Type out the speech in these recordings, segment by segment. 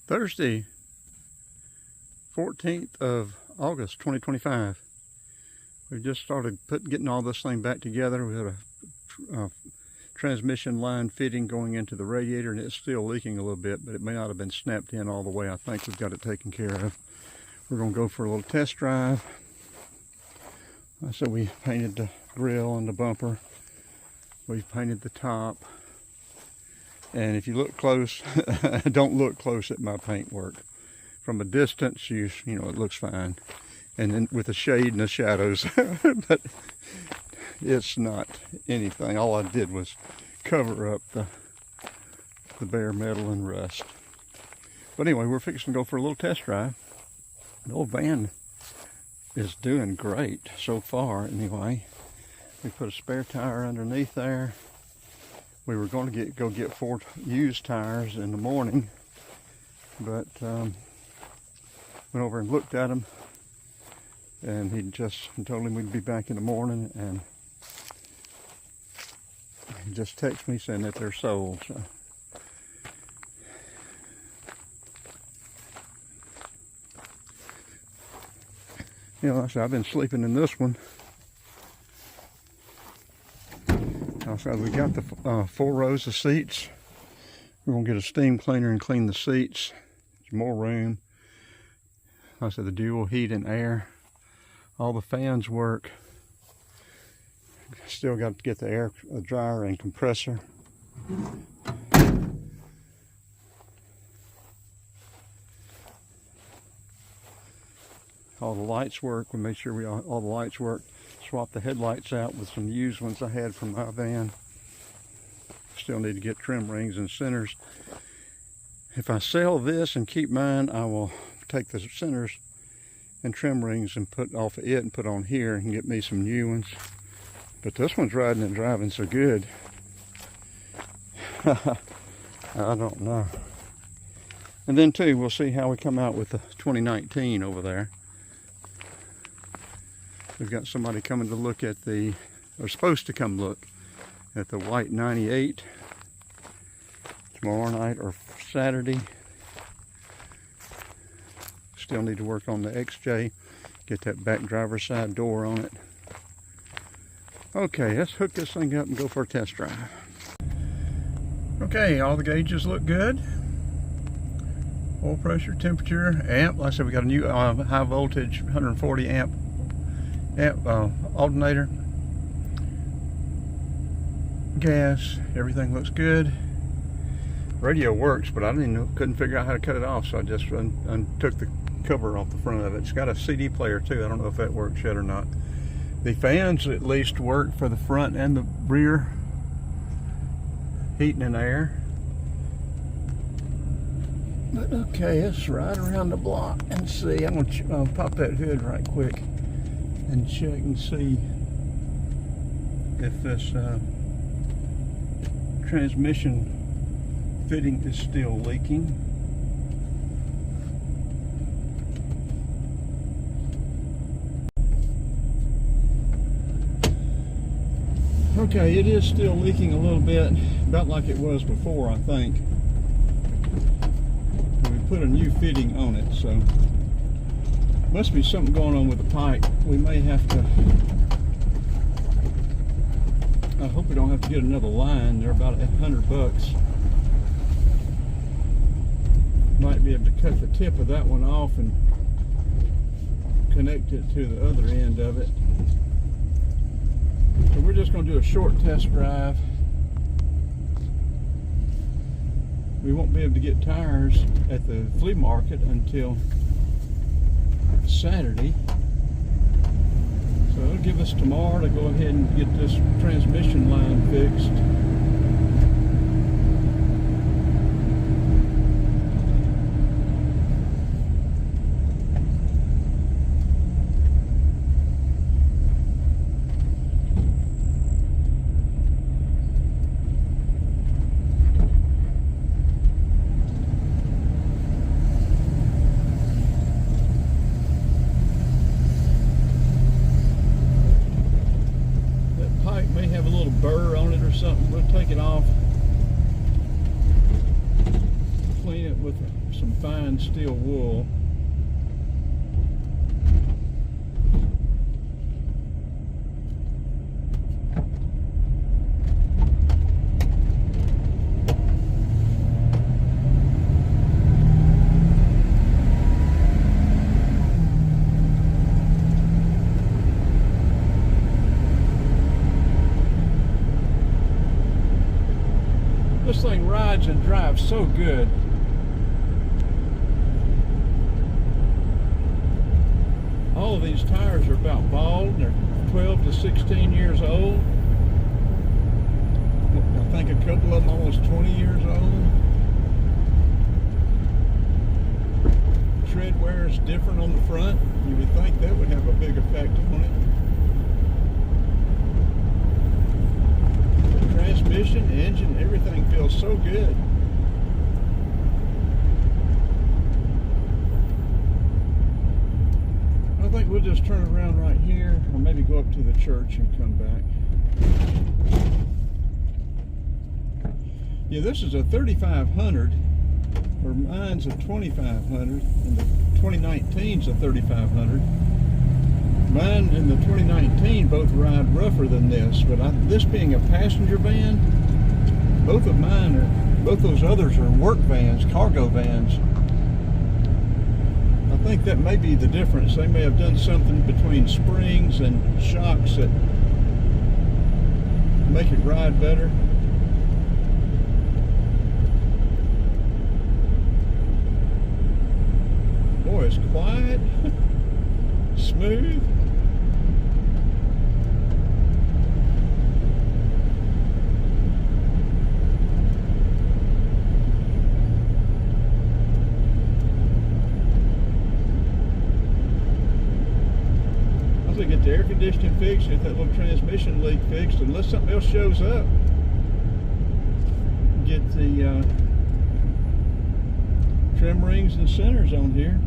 Thursday, 14th of August 2025. We just started getting all this thing back together. We had a transmission line fitting going into the radiator, and it's still leaking a little bit, but it may not have been snapped in all the way. I think we've got it taken care of. We're going to go for a little test drive. So we painted the grill and the bumper. We've painted the top. And if you look close, don't look close at my paint work. From a distance, you know, it looks fine. And then with the shade and the shadows, but it's not anything. All I did was cover up the bare metal and rust. But anyway, we're fixing to go for a little test drive. The old van is doing great so far anyway. We put a spare tire underneath there. We were going to go get 4 used tires in the morning, but went over and looked at them, and he told him we'd be back in the morning, and he just texted me saying that they're sold. So. You know, like I said, I've been sleeping in this one. So we got the 4 rows of seats. We're going to get a steam cleaner and clean the seats. There's more room. Like I said, the dual heat and air. All the fans work. Still got to get the air dryer and compressor. All the lights work. We made sure all the lights work. Swapped the headlights out with some used ones I had from my van. Still need to get trim rings and centers. If I sell this and keep mine, I will take the centers and trim rings and put off of it and put on here and get me some new ones. But this one's riding and driving so good. I don't know. And then too, we'll see how we come out with the 2019 over there. We've got somebody coming to look at or supposed to come look at the white 98 tomorrow night or Saturday. Still need to work on the XJ, get that back driver's side door on it. Okay, let's hook this thing up and go for a test drive. Okay, all the gauges look good. Oil pressure, temperature, amp. Like I said, we got a new high voltage 140 amp alternator. Gas, everything looks good. Radio works, but I couldn't figure out how to cut it off, so I just took the cover off the front of it. It's got a CD player too. I don't know if that works yet or not. The fans at least work for the front and the rear, heating and air. But okay, let's ride around the block and see. I'm gonna pop that hood right quick and check and see if this transmission fitting is still leaking. Okay, it is still leaking a little bit, about like it was before, I think. We put a new fitting on it, so must be something going on with the pipe. We may have to, I hope we don't have to get another line. They're about $100. Might be able to cut the tip of that one off and connect it to the other end of it. So we're just going to do a short test drive. We won't be able to get tires at the flea market until Saturday. So it'll give us tomorrow to go ahead and get this transmission line fixed. Burr on it or something. We'll take it off, clean it with some fine steel wool. This thing rides and drives so good. All of these tires are about bald. They're 12 to 16 years old. I think a couple of them almost 20 years old. Tread wear is different on the front. You would think that would have a big effect on it. Transmission, engine, everything feels so good. I think we'll just turn around right here, or maybe go up to the church and come back. Yeah, this is a 3500, or mine's a 2500, and the 2019's a 3500. Mine and the 2019 both ride rougher than this, but this being a passenger van, both those others are work vans, cargo vans. I think that may be the difference. They may have done something between springs and shocks that make it ride better. Boy, it's quiet, smooth. Get the air conditioning fixed, get that little transmission leak fixed, unless something else shows up. Get the trim rings and centers on here.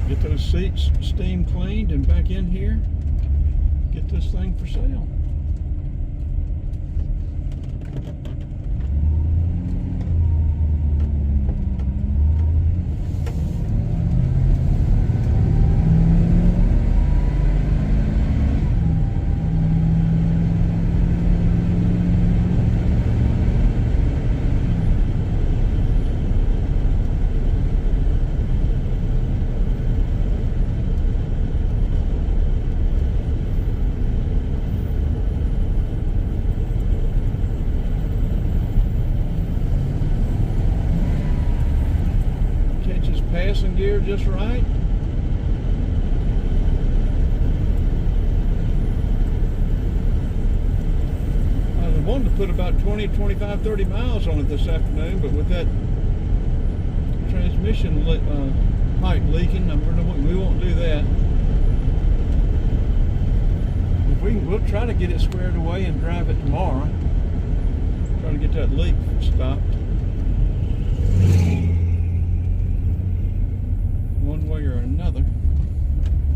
Get those seats steam cleaned and back in here. Get this thing for sale. Passing gear just right. I wanted to put about 20, 25, 30 miles on it this afternoon, but with that transmission pipe leaking, we won't do that. We'll try to get it squared away and drive it tomorrow. Try to get that leak stopped. One way or another.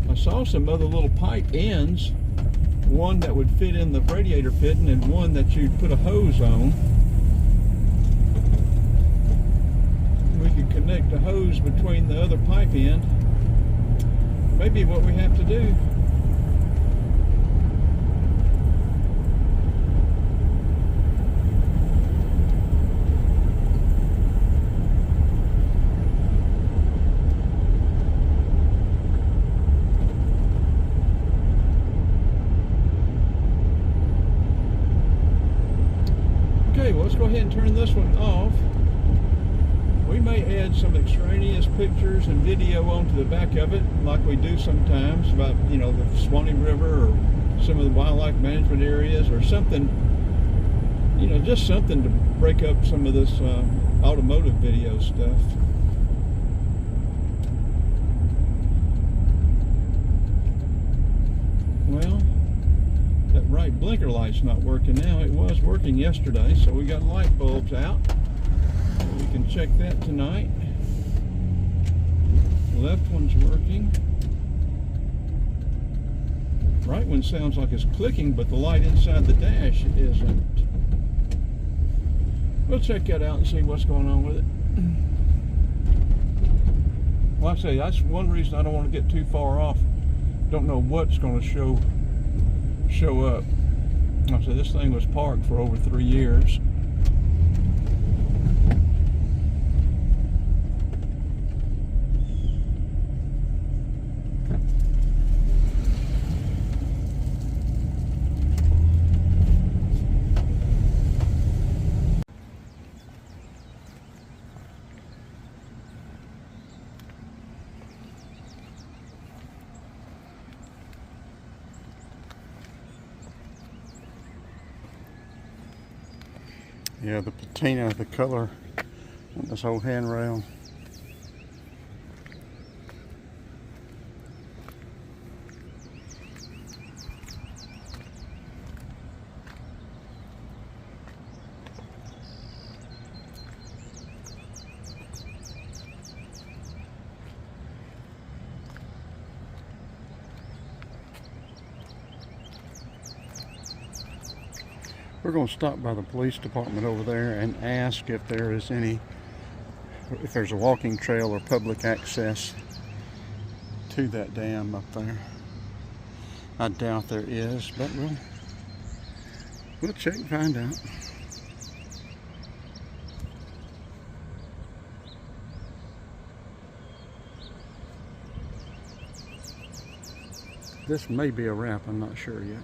I saw some other little pipe ends, one that would fit in the radiator fitting and one that you'd put a hose on. We could connect a hose between the other pipe end. Maybe what we have to do. Okay, well, let's go ahead and turn this one off. We may add some extraneous pictures and video onto the back of it, like we do sometimes, about, you know, the Swanee River or some of the wildlife management areas or something, you know, just something to break up some of this automotive video stuff. Well, that right blinker light's not working now. It was working yesterday, so we got light bulbs out. We can check that tonight. The left one's working. Right one sounds like it's clicking, but the light inside the dash isn't. we'll check that out and see what's going on with it. Like I say, that's one reason I don't want to get too far off. Don't know what's going to show up. Like I said, this thing was parked for over 3 years. Yeah, the patina, the color on this whole handrail. We're going to stop by the police department over there and ask if there is if there's a walking trail or public access to that dam up there. I doubt there is, but we'll check and find out. This may be a wrap, I'm not sure yet.